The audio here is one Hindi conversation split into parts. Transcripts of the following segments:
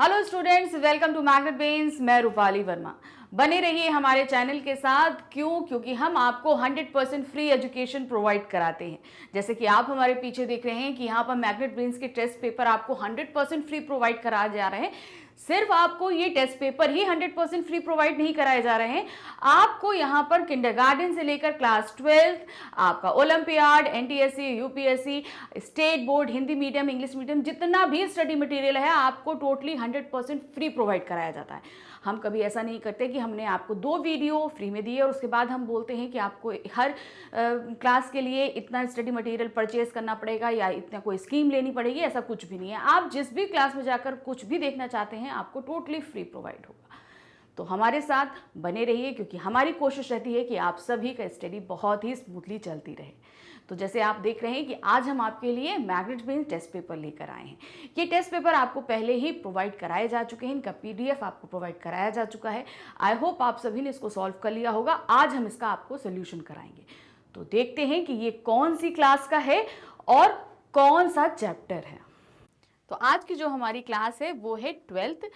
Hello students, welcome to Magnet Brains. मैं रूपाली वर्मा। बने रहिए हमारे चैनल के साथ। क्योंकि हम आपको 100% फ्री एजुकेशन प्रोवाइड कराते हैं। जैसे कि आप हमारे पीछे देख रहे हैं कि यहाँ पर मैग्नेट ब्रेन्स के टेस्ट पेपर आपको 100% फ्री प्रोवाइड कराए जा रहे हैं। सिर्फ आपको ये टेस्ट पेपर ही 100% फ्री प्रोवाइड नहीं कराए जा रहे हैं, आपको यहाँ पर किंडरगार्टन से लेकर क्लास 12th, आपका olympiad, NTSC, UPSC, state board, Hindi medium, English medium, जितना भी स्टडी मटेरियल है आपको टोटली 100% फ्री प्रोवाइड कराया जाता है। हम कभी ऐसा नहीं करते कि हमने आपको 2 वीडियो फ्री में दिए और उसके बाद हम बोलते हैं कि आपको हर क्लास के लिए इतना स्टडी मटेरियल परचेज करना पड़ेगा या इतना कोई स्कीम लेनी पड़ेगी। ऐसा कुछ भी नहीं है। आप जिस भी क्लास में जाकर कुछ भी देखना चाहते हैं आपको टोटली फ्री प्रोवाइड होगा। तो हमारे साथ बने रहिए, क्योंकि हमारी कोशिश रहती है कि आप सभी का स्टडी बहुत ही स्मूथली चलती रहे। तो जैसे आप देख रहे हैं कि आज हम आपके लिए मैग्नेट ब्रेन्स टेस्ट पेपर लेकर आए हैं। ये टेस्ट पेपर आपको पहले ही प्रोवाइड कराए जा चुके हैं, इनका पीडीएफ आपको प्रोवाइड कराया जा चुका है। आई होप आप सभी ने इसको सॉल्व कर लिया होगा। आज हम इसका आपको सोल्यूशन कराएंगे। तो देखते हैं कि ये कौन सी क्लास का है और कौन सा चैप्टर है। तो आज की जो हमारी क्लास है वो है 12th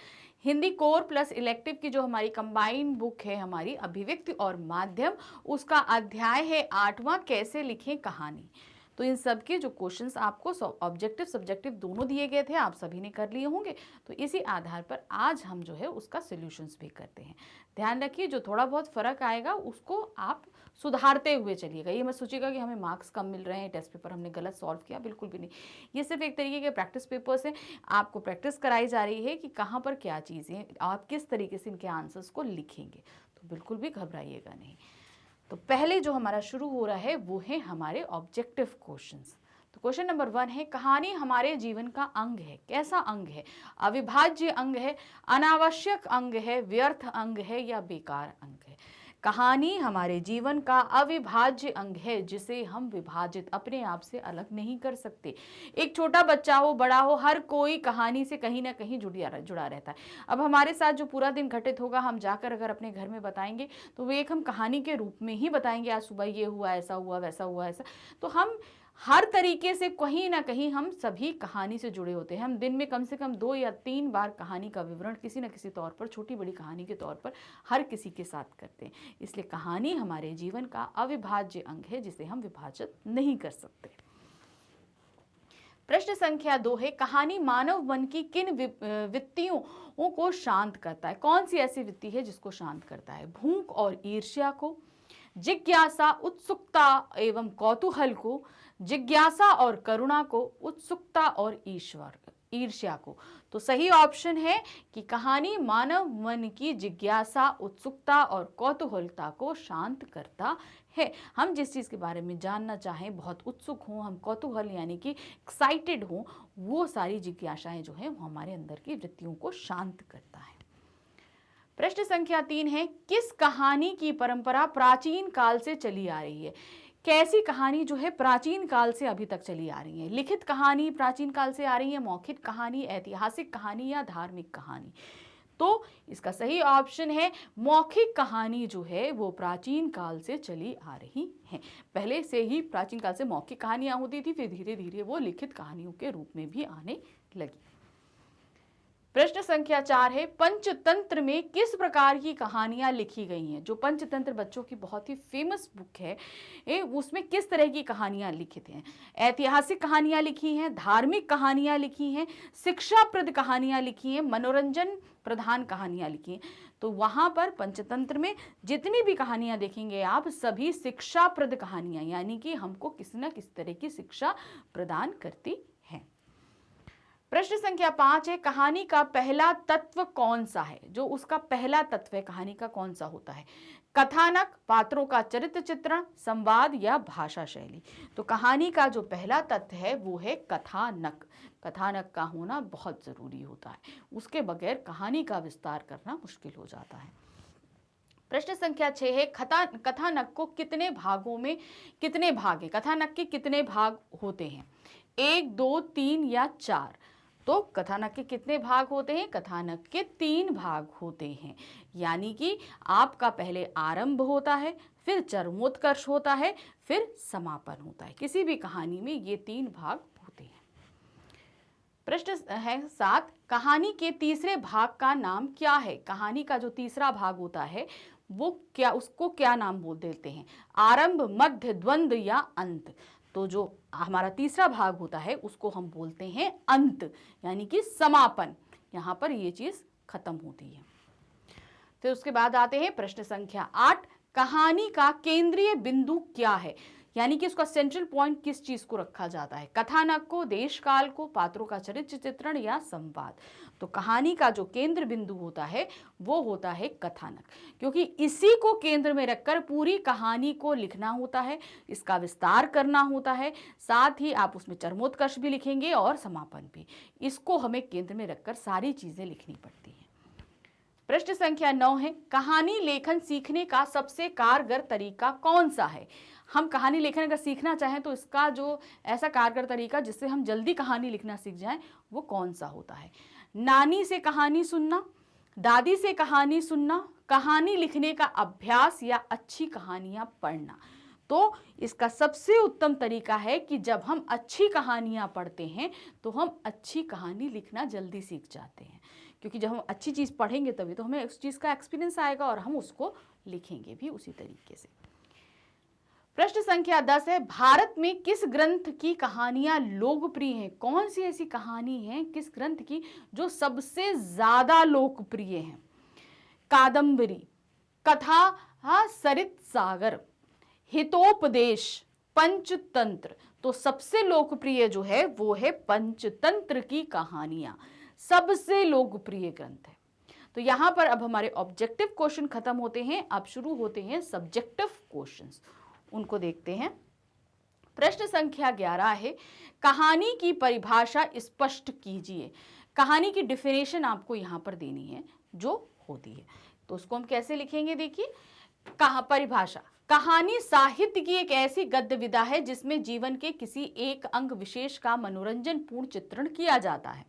Hindi core plus elective की जो हमारी कंबाइंड बुक है, हमारी अभिव्यक्ति और माध्यम, उसका अध्याय है 8वां, कैसे लिखें कहानी। तो इन सब के जो क्वेश्चंस आपको ऑब्जेक्टिव सब्जेक्टिव दोनों दिए गए थे, आप सभी ने कर लिए होंगे। तो इसी आधार पर आज हम जो है उसका सॉल्यूशंस भी करते हैं। ध्यान रखिए, जो थोड़ा बहुत फ़र्क आएगा उसको आप सुधारते हुए चलिएगा। ये मत सोचिएगा कि हमें मार्क्स कम मिल रहे हैं, टेस्ट पेपर हमने गलत सॉल्व किया, बिल्कुल भी नहीं। ये सिर्फ एक तरीके के प्रैक्टिस पेपर्स हैं। आपको प्रैक्टिस कराई जा रही है कि कहाँ पर क्या चीज़ें, आप किस तरीके से इनके आंसर्स को लिखेंगे। तो बिल्कुल भी घबराइएगा नहीं। तो पहले जो हमारा शुरू हो रहा है वो है हमारे ऑब्जेक्टिव क्वेश्चंस। तो क्वेश्चन नंबर 1 है, कहानी हमारे जीवन का अंग है। कैसा अंग है? अविभाज्य अंग है, अनावश्यक अंग है, व्यर्थ अंग है या बेकार अंग है? कहानी हमारे जीवन का अविभाज्य अंग है, जिसे हम विभाजित अपने आप से अलग नहीं कर सकते। एक छोटा बच्चा हो, बड़ा हो, हर कोई कहानी से कहीं ना कहीं जुड़ा रहता है। अब हमारे साथ जो पूरा दिन घटित होगा, हम जाकर अगर अपने घर में बताएंगे तो वो एक हम कहानी के रूप में ही बताएंगे। आज सुबह ये हुआ, ऐसा हुआ, वैसा हुआ, ऐसा। तो हम हर तरीके से कहीं ना कहीं हम सभी कहानी से जुड़े होते हैं। हम दिन में कम से कम 2 या 3 बार कहानी का विवरण किसी न किसी तौर पर, छोटी बड़ी कहानी के तौर पर हर किसी के साथ करते हैं। इसलिए कहानी हमारे जीवन का अविभाज्य अंग है, जिसे हम विभाजित नहीं कर सकते। प्रश्न संख्या 2 है, कहानी मानव मन की किन वृत्तियों को शांत करता है? कौन सी ऐसी वृत्ति है जिसको शांत करता है? भूख और ईर्ष्या को, जिज्ञासा, उत्सुकता एवं कौतूहल को, जिज्ञासा और करुणा को, उत्सुकता और ईर्ष्या को। तो सही ऑप्शन है कि कहानी मानव मन की जिज्ञासा, उत्सुकता और कौतूहलता को शांत करता है। हम जिस चीज़ के बारे में जानना चाहें, बहुत उत्सुक हों, हम कौतूहल यानी कि एक्साइटेड हों, वो सारी जिज्ञासाएं जो है वो हमारे अंदर की वृत्तियों को शांत करता है। प्रश्न संख्या 3 है, किस कहानी की परंपरा प्राचीन काल से चली आ रही है? कैसी कहानी जो है प्राचीन काल से अभी तक चली आ रही है? लिखित कहानी प्राचीन काल से आ रही है, मौखिक कहानी, ऐतिहासिक कहानी या धार्मिक कहानी? तो इसका सही ऑप्शन है मौखिक कहानी जो है वो प्राचीन काल से चली आ रही है। पहले से ही प्राचीन काल से मौखिक कहानियां होती थी, फिर धीरे धीरे वो लिखित कहानियों के रूप में भी आने लगी। प्रश्न संख्या 4 है, पंचतंत्र में किस प्रकार की कहानियां लिखी गई हैं? जो पंचतंत्र बच्चों की बहुत ही फेमस बुक है, उसमें किस तरह की कहानियां लिखित हैं? ऐतिहासिक कहानियां लिखी हैं, धार्मिक कहानियां लिखी हैं, शिक्षाप्रद कहानियां लिखी हैं, मनोरंजन प्रधान कहानियां लिखी हैं? तो वहां पर पंचतंत्र में जितनी भी कहानियां देखेंगे आप, सभी शिक्षाप्रद कहानियां, यानी कि हमको किसी न किसी तरह की शिक्षा प्रदान करती हैं। प्रश्न संख्या 5 है, कहानी का पहला तत्व कौन सा है? जो उसका पहला तत्व है कहानी का, कौन सा होता है? कथानक, पात्रों का चरित्र चित्रण, संवाद या भाषा शैली? तो कहानी का जो पहला तत्व है वो है कथानक। कथानक का होना बहुत जरूरी होता है, उसके बगैर कहानी का विस्तार करना मुश्किल हो जाता है। प्रश्न संख्या 6 है, कथानक को कितने भागों में, कितने भाग है? कथानक के कितने भाग होते हैं? 1, 2, 3 या 4? तो कथानक के कितने भाग होते हैं? कथानक के 3 भाग होते हैं। यानी कि आपका पहले आरंभ होता है, फिर चरमोत्कर्ष होता है, फिर समापन होता है। किसी भी कहानी में ये 3 भाग होते हैं। प्रश्न है 7, कहानी के तीसरे भाग का नाम क्या है? कहानी का जो तीसरा भाग होता है वो क्या, उसको क्या नाम बोल देते हैं? आरंभ, मध्य, द्वंद्व या अंत? तो जो हमारा तीसरा भाग होता है उसको हम बोलते हैं अंत, यानी कि समापन। यहाँ पर ये चीज खत्म होती है। फिर उसके बाद आते हैं प्रश्न संख्या 8, कहानी का केंद्रीय बिंदु क्या है? यानी कि उसका सेंट्रल पॉइंट किस चीज को रखा जाता है? कथानक को, देश काल को, पात्रों का चरित्र चित्रण या संवाद? तो कहानी का जो केंद्र बिंदु होता है वो होता है कथानक, क्योंकि इसी को केंद्र में रखकर पूरी कहानी को लिखना होता है, इसका विस्तार करना होता है, साथ ही आप उसमें चरमोत्कर्ष भी लिखेंगे और समापन भी। इसको हमें केंद्र में रखकर सारी चीजें लिखनी पड़ती हैं। प्रश्न संख्या 9 है, कहानी लेखन सीखने का सबसे कारगर तरीका कौन सा है? हम कहानी लेखन अगर सीखना चाहें तो इसका जो ऐसा कारगर तरीका जिससे हम जल्दी कहानी लिखना सीख जाएं वो कौन सा होता है? नानी से कहानी सुनना, दादी से कहानी सुनना, कहानी लिखने का अभ्यास या अच्छी कहानियां पढ़ना? तो इसका सबसे उत्तम तरीका है कि जब हम अच्छी कहानियां पढ़ते हैं तो हम अच्छी कहानी लिखना जल्दी सीख जाते हैं, क्योंकि जब हम अच्छी चीज़ पढ़ेंगे तभी तो हमें उस चीज़ का एक्सपीरियंस आएगा और हम उसको लिखेंगे भी उसी तरीके से। प्रश्न संख्या 10 है, भारत में किस ग्रंथ की कहानियां लोकप्रिय हैं? कौन सी ऐसी कहानी है किस ग्रंथ की जो सबसे ज्यादा लोकप्रिय है? कादंबरी, कथा, सरित सागर, हितोपदेश, पंचतंत्र? तो सबसे लोकप्रिय जो है वो है पंचतंत्र की कहानियां, सबसे लोकप्रिय ग्रंथ है। तो यहां पर अब हमारे ऑब्जेक्टिव क्वेश्चन खत्म होते हैं, अब शुरू होते हैं सब्जेक्टिव क्वेश्चंस, उनको देखते हैं। प्रश्न संख्या 11 है, कहानी की परिभाषा स्पष्ट कीजिए। कहानी की डिफिनेशन आपको यहां पर देनी है जो होती है, तो उसको हम कैसे लिखेंगे? देखिए, परिभाषा, कहानी साहित्य की एक ऐसी गद्य विधा है जिसमें जीवन के किसी एक अंग विशेष का मनोरंजन पूर्ण चित्रण किया जाता है।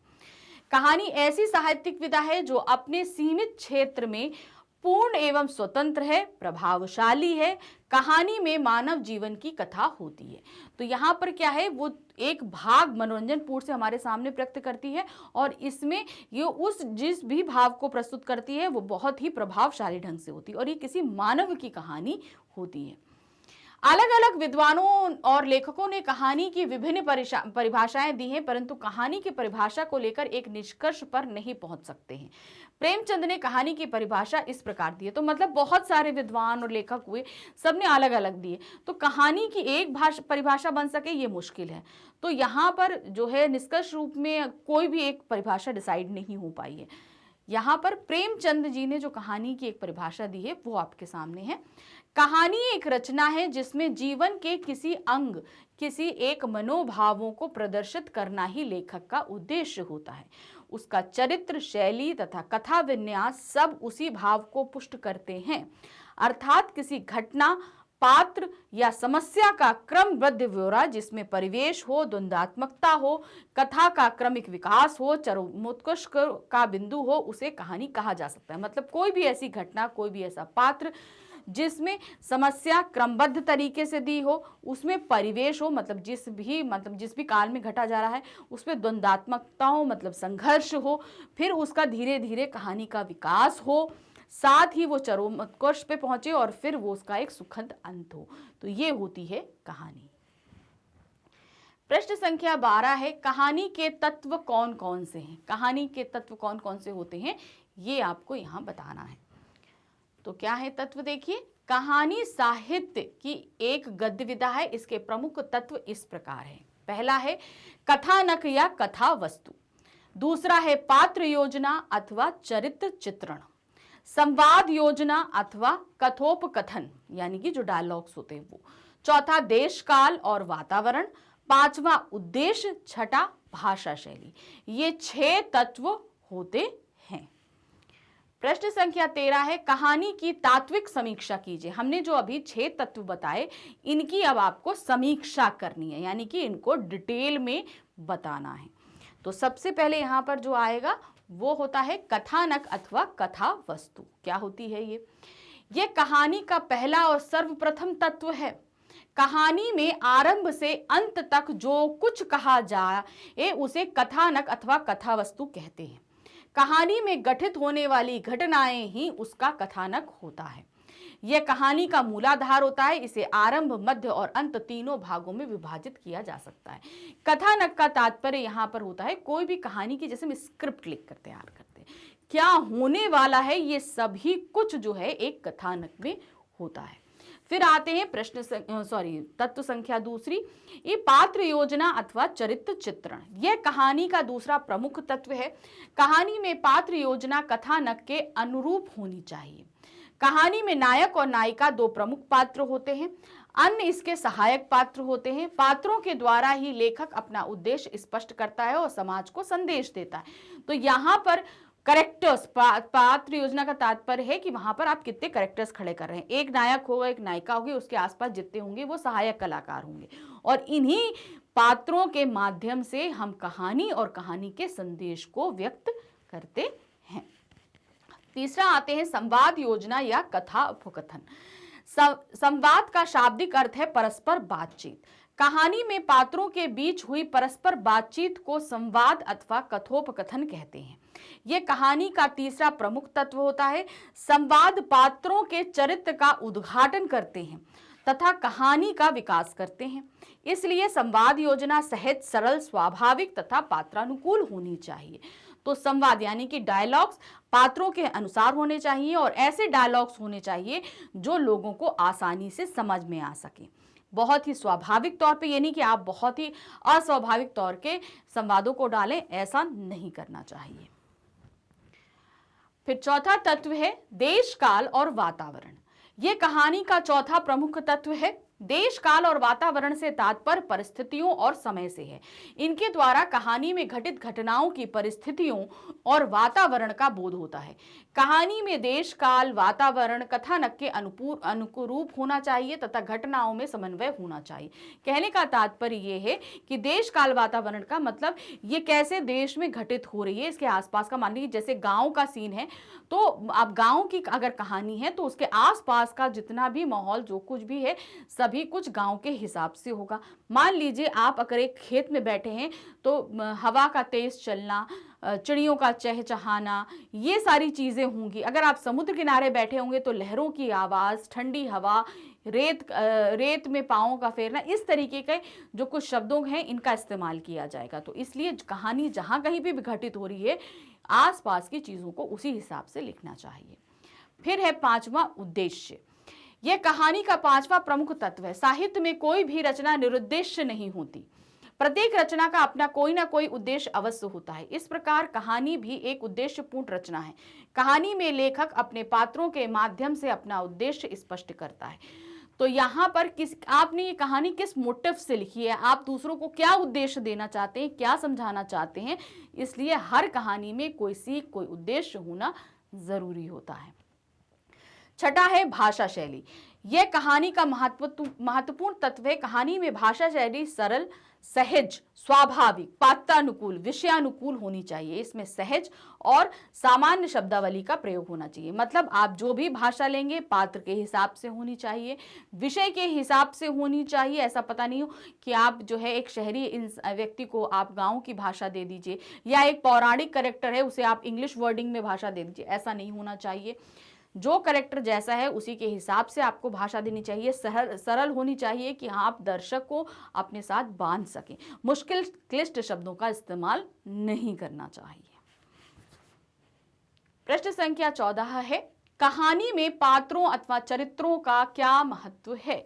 कहानी ऐसी साहित्यिक विधा है जो अपने सीमित क्षेत्र में पूर्ण एवं स्वतंत्र है, प्रभावशाली है। कहानी में मानव जीवन की कथा होती है। तो यहाँ पर क्या है, वो एक भाग मनोरंजन पूर्ण से हमारे सामने व्यक्त करती है और इसमें ये उस जिस भी भाव को प्रस्तुत करती है वो बहुत ही प्रभावशाली ढंग से होती है और ये किसी मानव की कहानी होती है। अलग अलग विद्वानों और लेखकों ने कहानी की विभिन्न परिभाषाएं दी हैं, परंतु कहानी की परिभाषा को लेकर एक निष्कर्ष पर नहीं पहुंच सकते हैं। प्रेमचंद ने कहानी की परिभाषा इस प्रकार दी है, तो मतलब बहुत सारे विद्वान और लेखक हुए, सबने अलग अलग दिए, तो कहानी की एक परिभाषा बन सके ये मुश्किल है। तो यहाँ पर जो है निष्कर्ष रूप में कोई भी एक परिभाषा डिसाइड नहीं हो पाई है। यहाँ पर प्रेमचंद जी ने जो कहानी की एक परिभाषा दी है वो आपके सामने है। कहानी एक रचना है जिसमें जीवन के किसी अंग, किसी एक मनोभावों को प्रदर्शित करना ही लेखक का उद्देश्य होता है। उसका चरित्र, शैली तथा कथा विन्यास सब उसी भाव को पुष्ट करते हैं, अर्थात किसी घटना, पात्र या समस्या का क्रमबद्ध ब्यौरा जिसमें परिवेश हो, द्वंद्वात्मकता हो, कथा का क्रमिक विकास हो, चरमोत्कर्ष का बिंदु हो, उसे कहानी कहा जा सकता है। मतलब कोई भी ऐसी घटना, कोई भी ऐसा पात्र जिसमें समस्या क्रमबद्ध तरीके से दी हो, उसमें परिवेश हो, मतलब जिस भी काल में घटा जा रहा है उसमें द्वंद्वात्मकता हो, मतलब संघर्ष हो, फिर उसका धीरे धीरे कहानी का विकास हो, साथ ही वो चरमोत्कर्ष पे पहुंचे और फिर वो उसका एक सुखद अंत हो। तो ये होती है कहानी। प्रश्न संख्या 12 है, कहानी के तत्व कौन कौन से हैं? कहानी के तत्व कौन कौन से होते हैं ये आपको यहाँ बताना है। तो क्या है तत्व? देखिए, कहानी साहित्य की एक गद्य विधा है। इसके प्रमुख तत्व इस प्रकार हैं। पहला है कथानक या कथा वस्तु, दूसरा है पात्र योजना अथवा चरित्र चित्रण, संवाद योजना अथवा कथोपकथन यानी कि जो डायलॉग्स होते हैं वो, चौथा देश काल और वातावरण, पांचवा उद्देश्य, छठा भाषा शैली। ये 6 तत्व होते हैं। प्रश्न संख्या 13 है, कहानी की तात्विक समीक्षा कीजिए। हमने जो अभी 6 तत्व बताए इनकी अब आपको समीक्षा करनी है, यानी कि इनको डिटेल में बताना है। तो सबसे पहले यहाँ पर जो आएगा वो होता है कथानक अथवा कथा वस्तु। क्या होती है ये कहानी का पहला और सर्वप्रथम तत्व है। कहानी में आरंभ से अंत तक जो कुछ कहा जाए उसे कथानक अथवा कथा वस्तु कहते हैं। कहानी में गठित होने वाली घटनाएं ही उसका कथानक होता है। यह कहानी का मूलाधार होता है। इसे आरंभ, मध्य और अंत तीनों भागों में विभाजित किया जा सकता है। कथानक का तात्पर्य यहाँ पर होता है कोई भी कहानी की, जैसे हम स्क्रिप्ट लिख कर तैयार करते हैं, क्या होने वाला है ये सभी कुछ जो है एक कथानक में होता है। फिर आते हैं तत्व संख्या दूसरी, ये पात्र योजना अथवा चरित्र चित्रण। यह कहानी का दूसरा प्रमुख तत्व है। कहानी में पात्र योजना कथानक के अनुरूप होनी चाहिए। कहानी में नायक और नायिका दो प्रमुख पात्र होते हैं, अन्य इसके सहायक पात्र होते हैं। पात्रों के द्वारा ही लेखक अपना उद्देश्य स्पष्ट करता है और समाज को संदेश देता है। तो यहाँ पर करेक्टर्स, पात्र योजना का तात्पर्य है कि वहां पर आप कितने करेक्टर्स खड़े कर रहे हैं। एक नायक होगा, एक नायिका होगी, उसके आसपास जितने होंगे वो सहायक कलाकार होंगे, और इन्हीं पात्रों के माध्यम से हम कहानी और कहानी के संदेश को व्यक्त करते हैं। तीसरा आते हैं संवाद योजना या कथा उपकथन। संवाद का शाब्दिक अर्थ है परस्पर बातचीत। कहानी में पात्रों के बीच हुई परस्पर बातचीत को संवाद अथवा कथोपकथन कहते हैं। यह कहानी का तीसरा प्रमुख तत्व होता है। संवाद पात्रों के चरित्र का उद्घाटन करते हैं तथा कहानी का विकास करते हैं। इसलिए संवाद योजना सहज, सरल, स्वाभाविक तथा पात्रानुकूल होनी चाहिए। तो संवाद यानी कि डायलॉग्स पात्रों के अनुसार होने चाहिए और ऐसे डायलॉग्स होने चाहिए जो लोगों को आसानी से समझ में आ सके। बहुत ही स्वाभाविक तौर पे, यानी कि आप बहुत ही अस्वाभाविक तौर के संवादों को डालें, ऐसा नहीं करना चाहिए। फिर चौथा तत्व है देश, काल और वातावरण। यह कहानी का चौथा प्रमुख तत्व है। देश, काल और वातावरण से तात्पर्य परिस्थितियों और समय से है। इनके द्वारा कहानी में घटित घटनाओं की परिस्थितियों और वातावरण का बोध होता है। कहानी में देश, काल, वातावरण कथानक के अनुरूप होना चाहिए तथा घटनाओं में समन्वय होना चाहिए। कहने का तात्पर्य यह है कि देश, काल, वातावरण का मतलब ये कैसे देश में घटित हो रही है, इसके आसपास का। मान लीजिए जैसे गांव का सीन है, तो अब गांव की अगर कहानी है तो उसके आसपास का जितना भी माहौल, जो कुछ भी है, सभी कुछ गांव के हिसाब से होगा। मान लीजिए आप अगर एक खेत में बैठे हैं तो हवा का तेज चलना, चिड़ियों का चहचहाना, ये सारी चीजें होंगी। अगर आप समुद्र किनारे बैठे होंगे तो लहरों की आवाज, ठंडी हवा, रेत में पांवों का फेरना, इस तरीके के जो कुछ शब्दों हैं इनका इस्तेमाल किया जाएगा। तो इसलिए कहानी जहां कहीं भी घटित हो रही है, आसपास की चीजों को उसी हिसाब से लिखना चाहिए। फिर है पांचवा उद्देश्य। यह कहानी का पांचवा प्रमुख तत्व है। साहित्य में कोई भी रचना निरुद्देश्य नहीं होती। प्रत्येक रचना का अपना कोई ना कोई उद्देश्य अवश्य होता है। इस प्रकार कहानी भी एक उद्देश्यपूर्ण रचना है। कहानी में लेखक अपने पात्रों के माध्यम से अपना उद्देश्य स्पष्ट करता है। तो यहाँ पर आपने ये कहानी किस मोटिव से लिखी है, आप दूसरों को क्या उद्देश्य देना चाहते हैं, क्या समझाना चाहते हैं, इसलिए हर कहानी में कोई सीख, कोई उद्देश्य होना जरूरी होता है। छठा है भाषा शैली। यह कहानी का महत्वपूर्ण तत्व है। कहानी में भाषा शैली सरल, सहज, स्वाभाविक, पात्रानुकूल, विषयानुकूल होनी चाहिए। इसमें सहज और सामान्य शब्दावली का प्रयोग होना चाहिए। मतलब आप जो भी भाषा लेंगे पात्र के हिसाब से होनी चाहिए, विषय के हिसाब से होनी चाहिए। ऐसा पता नहीं हो कि आप जो है एक शहरी व्यक्ति को आप गांव की भाषा दे दीजिए, या एक पौराणिक कैरेक्टर है उसे आप इंग्लिश वर्डिंग में भाषा दे दीजिए, ऐसा नहीं होना चाहिए। जो कैरेक्टर जैसा है उसी के हिसाब से आपको भाषा देनी चाहिए। सरल होनी चाहिए कि आप दर्शक को अपने साथ बांध सकें। मुश्किल क्लिष्ट शब्दों का इस्तेमाल नहीं करना चाहिए। प्रश्न संख्या 14 है, कहानी में पात्रों अथवा चरित्रों का क्या महत्व है।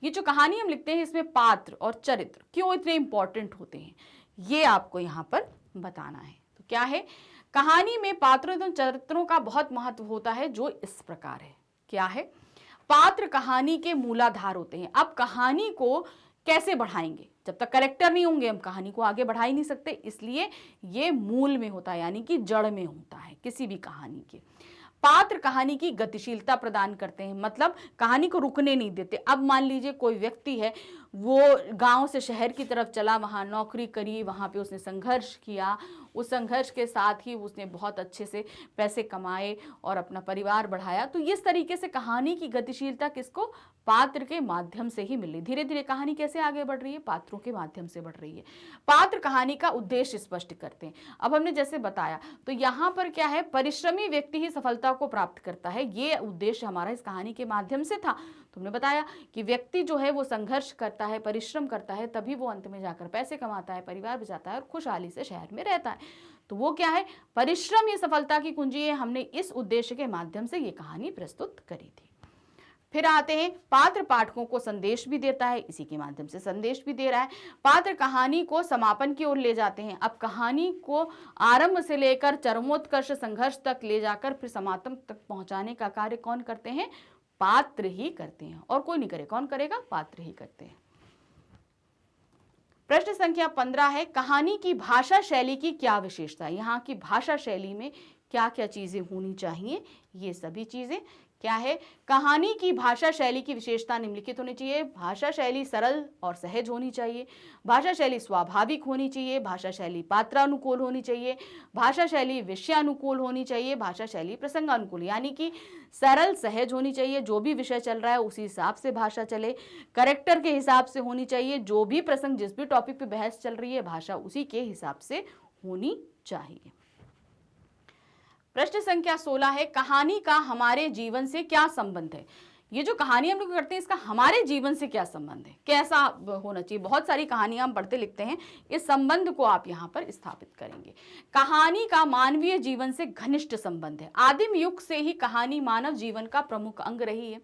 ये जो कहानी हम लिखते हैं इसमें पात्र और चरित्र क्यों इतने इंपॉर्टेंट होते हैं, ये आपको यहाँ पर बताना है। तो क्या है, कहानी में पात्रों एवं चरित्रों का बहुत महत्व होता है, जो इस प्रकार है। क्या है, पात्र कहानी के मूलाधार होते हैं। अब कहानी को कैसे बढ़ाएंगे, जब तक कैरेक्टर नहीं होंगे हम कहानी को आगे बढ़ा ही नहीं सकते। इसलिए ये मूल में होता है, यानी कि जड़ में होता है किसी भी कहानी के। पात्र कहानी की गतिशीलता प्रदान करते हैं, मतलब कहानी को रुकने नहीं देते। अब मान लीजिए कोई व्यक्ति है, वो गांव से शहर की तरफ चला, वहाँ नौकरी करी, वहाँ पे उसने संघर्ष किया, उस संघर्ष के साथ ही उसने बहुत अच्छे से पैसे कमाए और अपना परिवार बढ़ाया। तो इस तरीके से कहानी की गतिशीलता किसको, पात्र के माध्यम से ही मिली। धीरे धीरे कहानी कैसे आगे बढ़ रही है, पात्रों के माध्यम से बढ़ रही है। पात्र कहानी का उद्देश्य स्पष्ट करते हैं। अब हमने जैसे बताया, तो यहाँ पर क्या है, परिश्रमी व्यक्ति ही सफलता को प्राप्त करता है, ये उद्देश्य हमारा इस कहानी के माध्यम से था। तुमने बताया कि व्यक्ति जो है वो संघर्ष करता है, परिश्रम करता है, तभी वो अंत में जाकर पैसे कमाता है, परिवार बचाता है और खुशहाली से शहर में रहता है। तो वो क्या है, परिश्रम ही सफलता की कुंजी है। हमने इस उद्देश्य के माध्यम से ये कहानी प्रस्तुत करी थी। फिर आते हैं, पात्र पाठकों को संदेश भी देता है, इसी के माध्यम से संदेश भी दे रहा है। पात्र कहानी को समापन की ओर ले जाते हैं। अब कहानी को आरंभ से लेकर चरमोत्कर्ष संघर्ष तक ले जाकर फिर समापन तक पहुंचाने का कार्य कौन करते हैं, पात्र ही करते हैं, और कोई नहीं करे। कौन करेगा, पात्र ही करते हैं। प्रश्न संख्या 15 है, कहानी की भाषा शैली की क्या विशेषता है। यहाँ की भाषा शैली में क्या क्या चीजें होनी चाहिए, ये सभी चीजें क्या है, कहानी की भाषा शैली की विशेषता निम्नलिखित होनी चाहिए। भाषा शैली सरल और सहज होनी चाहिए, भाषा शैली स्वाभाविक होनी चाहिए, भाषा शैली पात्रानुकूल होनी चाहिए, भाषा शैली विषयानुकूल होनी चाहिए, भाषा शैली प्रसंगानुकूल, यानी कि सरल सहज होनी चाहिए, जो भी विषय चल रहा है उसी हिसाब से भाषा चले, करेक्टर के हिसाब से होनी चाहिए, जो भी प्रसंग जिस भी टॉपिक पे बहस चल रही है भाषा उसी के हिसाब से होनी चाहिए। प्रश्न संख्या 16 है, कहानी का हमारे जीवन से क्या संबंध है। ये जो कहानी हम लोग करते हैं इसका हमारे जीवन से क्या संबंध है, कैसा होना चाहिए। बहुत सारी कहानियां हम पढ़ते लिखते हैं, इस संबंध को आप यहाँ पर स्थापित करेंगे। कहानी का मानवीय जीवन से घनिष्ठ संबंध है। आदिम युग से ही कहानी मानव जीवन का प्रमुख अंग रही है।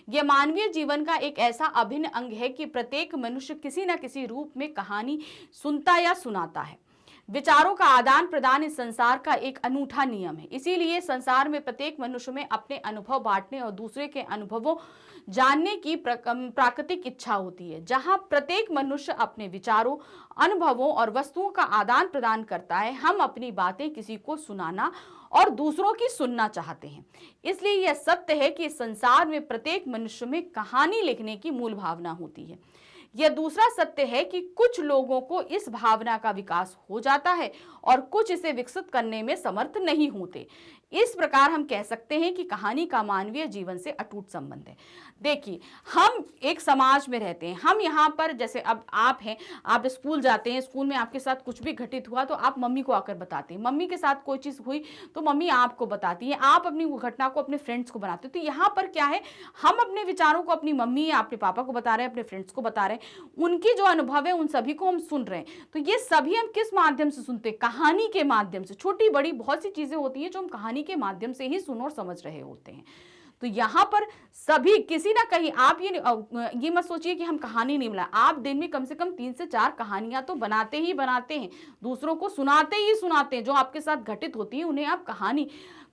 यह मानवीय जीवन का एक ऐसा अभिन्न अंग है कि प्रत्येक मनुष्य किसी न किसी रूप में कहानी सुनता या सुनाता है। विचारों का आदान प्रदान इस संसार का एक अनूठा नियम है। इसीलिए संसार में प्रत्येक मनुष्य में अपने अनुभव बांटने और दूसरे के अनुभवों जानने की प्राकृतिक इच्छा होती है। जहां प्रत्येक मनुष्य अपने विचारों, अनुभवों और वस्तुओं का आदान प्रदान करता है, हम अपनी बातें किसी को सुनाना और दूसरों की सुनना चाहते हैं। इसलिए यह सत्य है कि इस संसार में प्रत्येक मनुष्य में कहानी लिखने की मूल भावना होती है। यह दूसरा सत्य है कि कुछ लोगों को इस भावना का विकास हो जाता है और कुछ इसे विकसित करने में समर्थ नहीं होते। इस प्रकार हम कह सकते हैं कि कहानी का मानवीय जीवन से अटूट संबंध है। देखिए, हम एक समाज में रहते हैं। हम यहाँ पर, जैसे अब आप हैं, आप स्कूल जाते हैं, स्कूल में आपके साथ कुछ भी घटित हुआ तो आप मम्मी को आकर बताते हैं। मम्मी के साथ कोई चीज़ हुई तो मम्मी आपको बताती है, आप अपनी घटना को अपने फ्रेंड्स को बनाते हो। तो यहाँ पर क्या है, हम अपने विचारों को अपनी मम्मी या अपने पापा को बता रहे हैं, अपने फ्रेंड्स को बता रहे हैं, उनकी जो अनुभव है उन सभी को हम सुन रहे हैं। तो ये सभी हम किस माध्यम से सुनते हैं, कहानी के माध्यम से। छोटी बड़ी बहुत सी चीजें होती हैं जो हम कहानी के माध्यम से ही सुन और समझ रहे होते हैं। तो यहाँ पर सभी किसी ना कहीं, आप ये मत सोचिए कि हम कहानी नहीं बनाए, आप दिन में कम से कम 3 से 4 कहानियां तो बनाते ही बनाते हैं, दूसरों को सुनाते ही सुनाते हैं। जो आपके साथ घटित होती है उन्हें आप कहानी,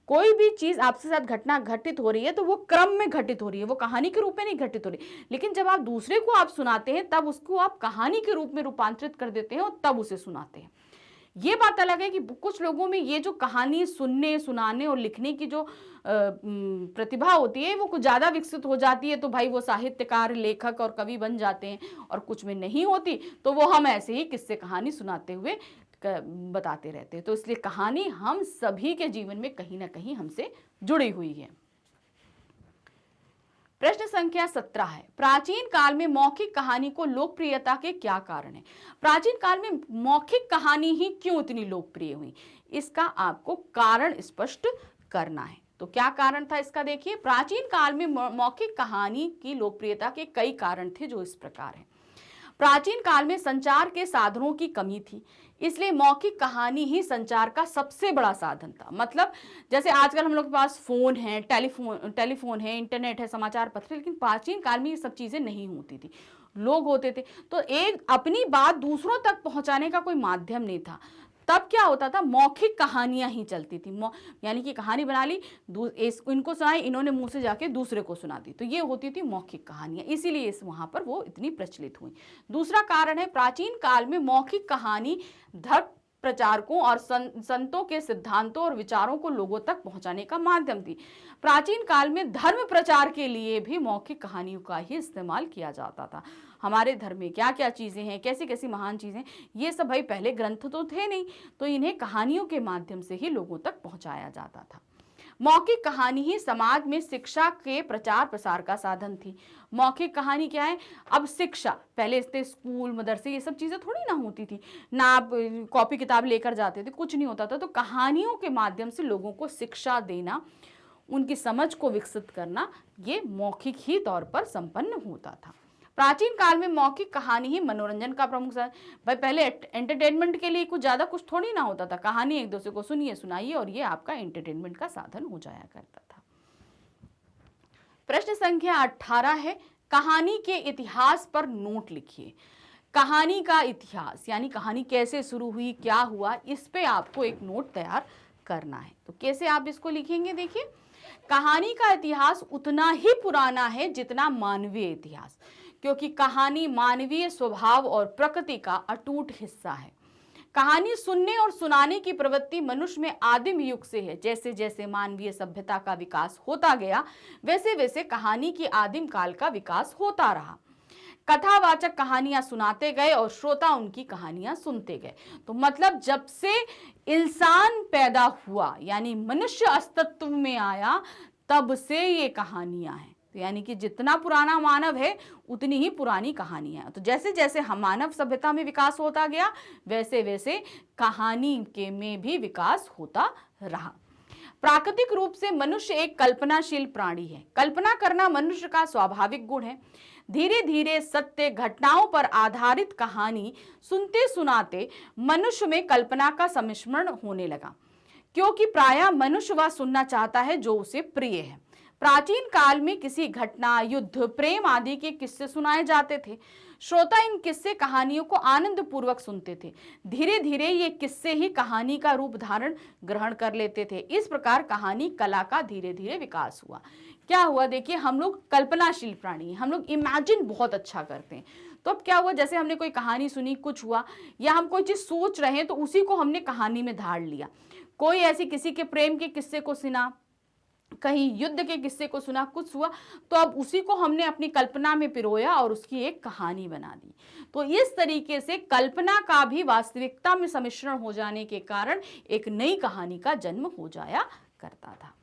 कोई भी चीज आपके साथ घटना घटित हो रही है तो वो क्रम में घटित हो रही है, वो कहानी के रूप में नहीं घटित हो रही। लेकिन जब आप दूसरे को आप सुनाते हैं तब उसको आप कहानी के रूप में रूपांतरित कर देते हैं और तब उसे सुनाते हैं। ये बात अलग है कि कुछ लोगों में ये जो कहानी सुनने, सुनाने और लिखने की जो प्रतिभा होती है वो कुछ ज़्यादा विकसित हो जाती है, तो भाई वो साहित्यकार, लेखक और कवि बन जाते हैं। और कुछ में नहीं होती तो वो हम ऐसे ही किस्से कहानी सुनाते हुए बताते रहते हैं। तो इसलिए कहानी हम सभी के जीवन में कहीं ना कहीं हमसे जुड़ी हुई है। प्रश्न संख्या 17 है, प्राचीन काल में मौखिक कहानी को लोकप्रियता के क्या कारण है। प्राचीन काल में मौखिक कहानी ही क्यों इतनी लोकप्रिय हुई, इसका आपको कारण स्पष्ट करना है। तो क्या कारण था इसका, देखिए। प्राचीन काल में मौखिक कहानी की लोकप्रियता के कई कारण थे जो इस प्रकार है। प्राचीन काल में संचार के साधनों की कमी थी, इसलिए मौखिक कहानी ही संचार का सबसे बड़ा साधन था। मतलब जैसे आजकल हम लोग के पास फोन है, टेलीफोन है, इंटरनेट है, समाचार पत्र, लेकिन प्राचीन काल में ये सब चीजें नहीं होती थी। लोग होते थे तो एक अपनी बात दूसरों तक पहुंचाने का कोई माध्यम नहीं था। तब क्या होता था, मौखिक कहानियां ही चलती थी। यानी कि कहानी बना ली, इनको सुनाई, इन्होंने मुंह से जाके दूसरे को सुना दी, तो ये होती थी मौखिक कहानियां। इसीलिए इस वहां पर वो इतनी प्रचलित हुई। दूसरा कारण है, प्राचीन काल में मौखिक कहानी धर्म प्रचारकों और संतों के सिद्धांतों और विचारों को लोगों तक पहुंचाने का माध्यम थी। प्राचीन काल में धर्म प्रचार के लिए भी मौखिक कहानियों का ही इस्तेमाल किया जाता था। हमारे धर्म में क्या क्या चीज़ें हैं, कैसी कैसी महान चीज़ें, ये सब भाई पहले ग्रंथ तो थे नहीं, तो इन्हें कहानियों के माध्यम से ही लोगों तक पहुंचाया जाता था। मौखिक कहानी ही समाज में शिक्षा के प्रचार प्रसार का साधन थी। मौखिक कहानी क्या है? अब शिक्षा, पहले इससे स्कूल मदरसे ये सब चीज़ें थोड़ी ना होती थी, ना आप कॉपी किताब लेकर जाते थे, कुछ नहीं होता था। तो कहानियों के माध्यम से लोगों को शिक्षा देना, उनकी समझ को विकसित करना, ये मौखिक ही तौर पर संपन्न होता था। प्राचीन काल में मौखिक कहानी ही मनोरंजन का प्रमुख साधन। भाई पहले एंटरटेनमेंट के लिए कुछ ज़्यादा कुछ थोड़ी ना होता था, कहानी एक दूसरे को सुनिए सुनाइए और ये आपका एंटरटेनमेंट का साधन हो जाया करता था। प्रश्न संख्या 18 है, कहानी के इतिहास पर नोट लिखिए। कहानी का इतिहास यानी कहानी कैसे शुरू हुई, क्या हुआ, इस पे आपको एक नोट तैयार करना है। तो कैसे आप इसको लिखेंगे? देखिए, कहानी का इतिहास उतना ही पुराना है जितना मानवीय इतिहास, क्योंकि कहानी मानवीय स्वभाव और प्रकृति का अटूट हिस्सा है। कहानी सुनने और सुनाने की प्रवृत्ति मनुष्य में आदिम युग से है। जैसे जैसे मानवीय सभ्यता का विकास होता गया, वैसे वैसे कहानी की आदिम काल का विकास होता रहा। कथावाचक कहानियां सुनाते गए और श्रोता उनकी कहानियां सुनते गए। तो मतलब जब से इंसान पैदा हुआ यानी मनुष्य अस्तित्व में आया, तब से ये कहानियां हैं। तो यानी कि जितना पुराना मानव है उतनी ही पुरानी कहानियां हैं। तो जैसे जैसे हम मानव सभ्यता में विकास होता गया, वैसे वैसे कहानी के में भी विकास होता रहा। प्राकृतिक रूप से मनुष्य एक कल्पनाशील प्राणी है। कल्पना करना मनुष्य का स्वाभाविक गुण है। धीरे धीरे सत्य घटनाओं पर आधारित कहानी सुनते सुनाते मनुष्य में कल्पना का सम्मिश्रण होने लगा, क्योंकि प्रायः मनुष्य वह सुनना चाहता है जो उसे प्रिय है। प्राचीन काल में किसी घटना, युद्ध, प्रेम आदि के किस्से सुनाए जाते थे। श्रोता इन किस्से कहानियों को आनंद पूर्वक सुनते थे। धीरे धीरे ये किस्से ही कहानी का रूप धारण ग्रहण कर लेते थे। इस प्रकार कहानी कला का धीरे धीरे विकास हुआ। क्या हुआ? देखिए, हम लोग कल्पनाशील प्राणी हैं, हम लोग इमेजिन बहुत अच्छा करते हैं। तो अब क्या हुआ, जैसे हमने कोई कहानी सुनी, कुछ हुआ, या हम कोई चीज सोच रहे हैं तो उसी को हमने कहानी में धार लिया। कोई ऐसी किसी के प्रेम के किस्से को सुना, कहीं युद्ध के किस्से को सुना, कुछ हुआ, तो अब उसी को हमने अपनी कल्पना में पिरोया और उसकी एक कहानी बना दी। तो इस तरीके से कल्पना का भी वास्तविकता में सम्मिश्रण हो जाने के कारण एक नई कहानी का जन्म हो जाया करता था।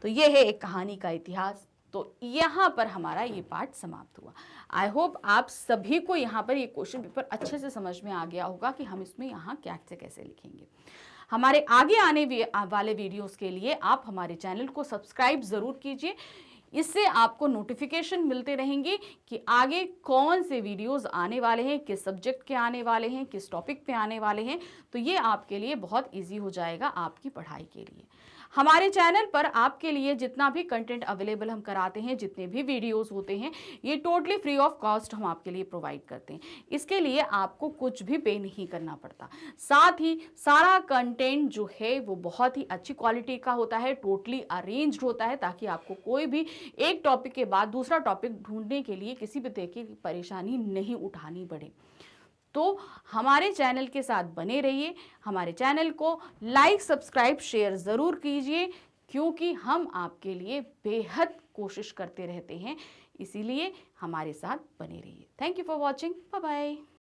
तो ये है एक कहानी का इतिहास। तो यहाँ पर हमारा ये पार्ट समाप्त हुआ। आई होप आप सभी को यहाँ पर ये क्वेश्चन पेपर अच्छे से समझ में आ गया होगा कि हम इसमें यहाँ क्या से कैसे लिखेंगे। हमारे आगे आने वाले वीडियोस के लिए आप हमारे चैनल को सब्सक्राइब ज़रूर कीजिए। इससे आपको नोटिफिकेशन मिलते रहेंगे कि आगे कौन से वीडियोस आने वाले हैं, किस सब्जेक्ट के आने वाले हैं, किस टॉपिक पे आने वाले हैं। तो ये आपके लिए बहुत इजी हो जाएगा आपकी पढ़ाई के लिए। हमारे चैनल पर आपके लिए जितना भी कंटेंट अवेलेबल हम कराते हैं, जितने भी वीडियोस होते हैं, ये टोटली फ्री ऑफ कॉस्ट हम आपके लिए प्रोवाइड करते हैं। इसके लिए आपको कुछ भी पे नहीं करना पड़ता। साथ ही सारा कंटेंट जो है वो बहुत ही अच्छी क्वालिटी का होता है, टोटली अरेंज्ड होता है, ताकि आपको कोई भी एक टॉपिक के बाद दूसरा टॉपिक ढूंढने के लिए किसी भी तरह की परेशानी नहीं उठानी पड़े। तो हमारे चैनल के साथ बने रहिए। हमारे चैनल को लाइक, सब्सक्राइब, शेयर ज़रूर कीजिए, क्योंकि हम आपके लिए बेहद कोशिश करते रहते हैं। इसीलिए हमारे साथ बने रहिए। Thank you for watching. Bye bye.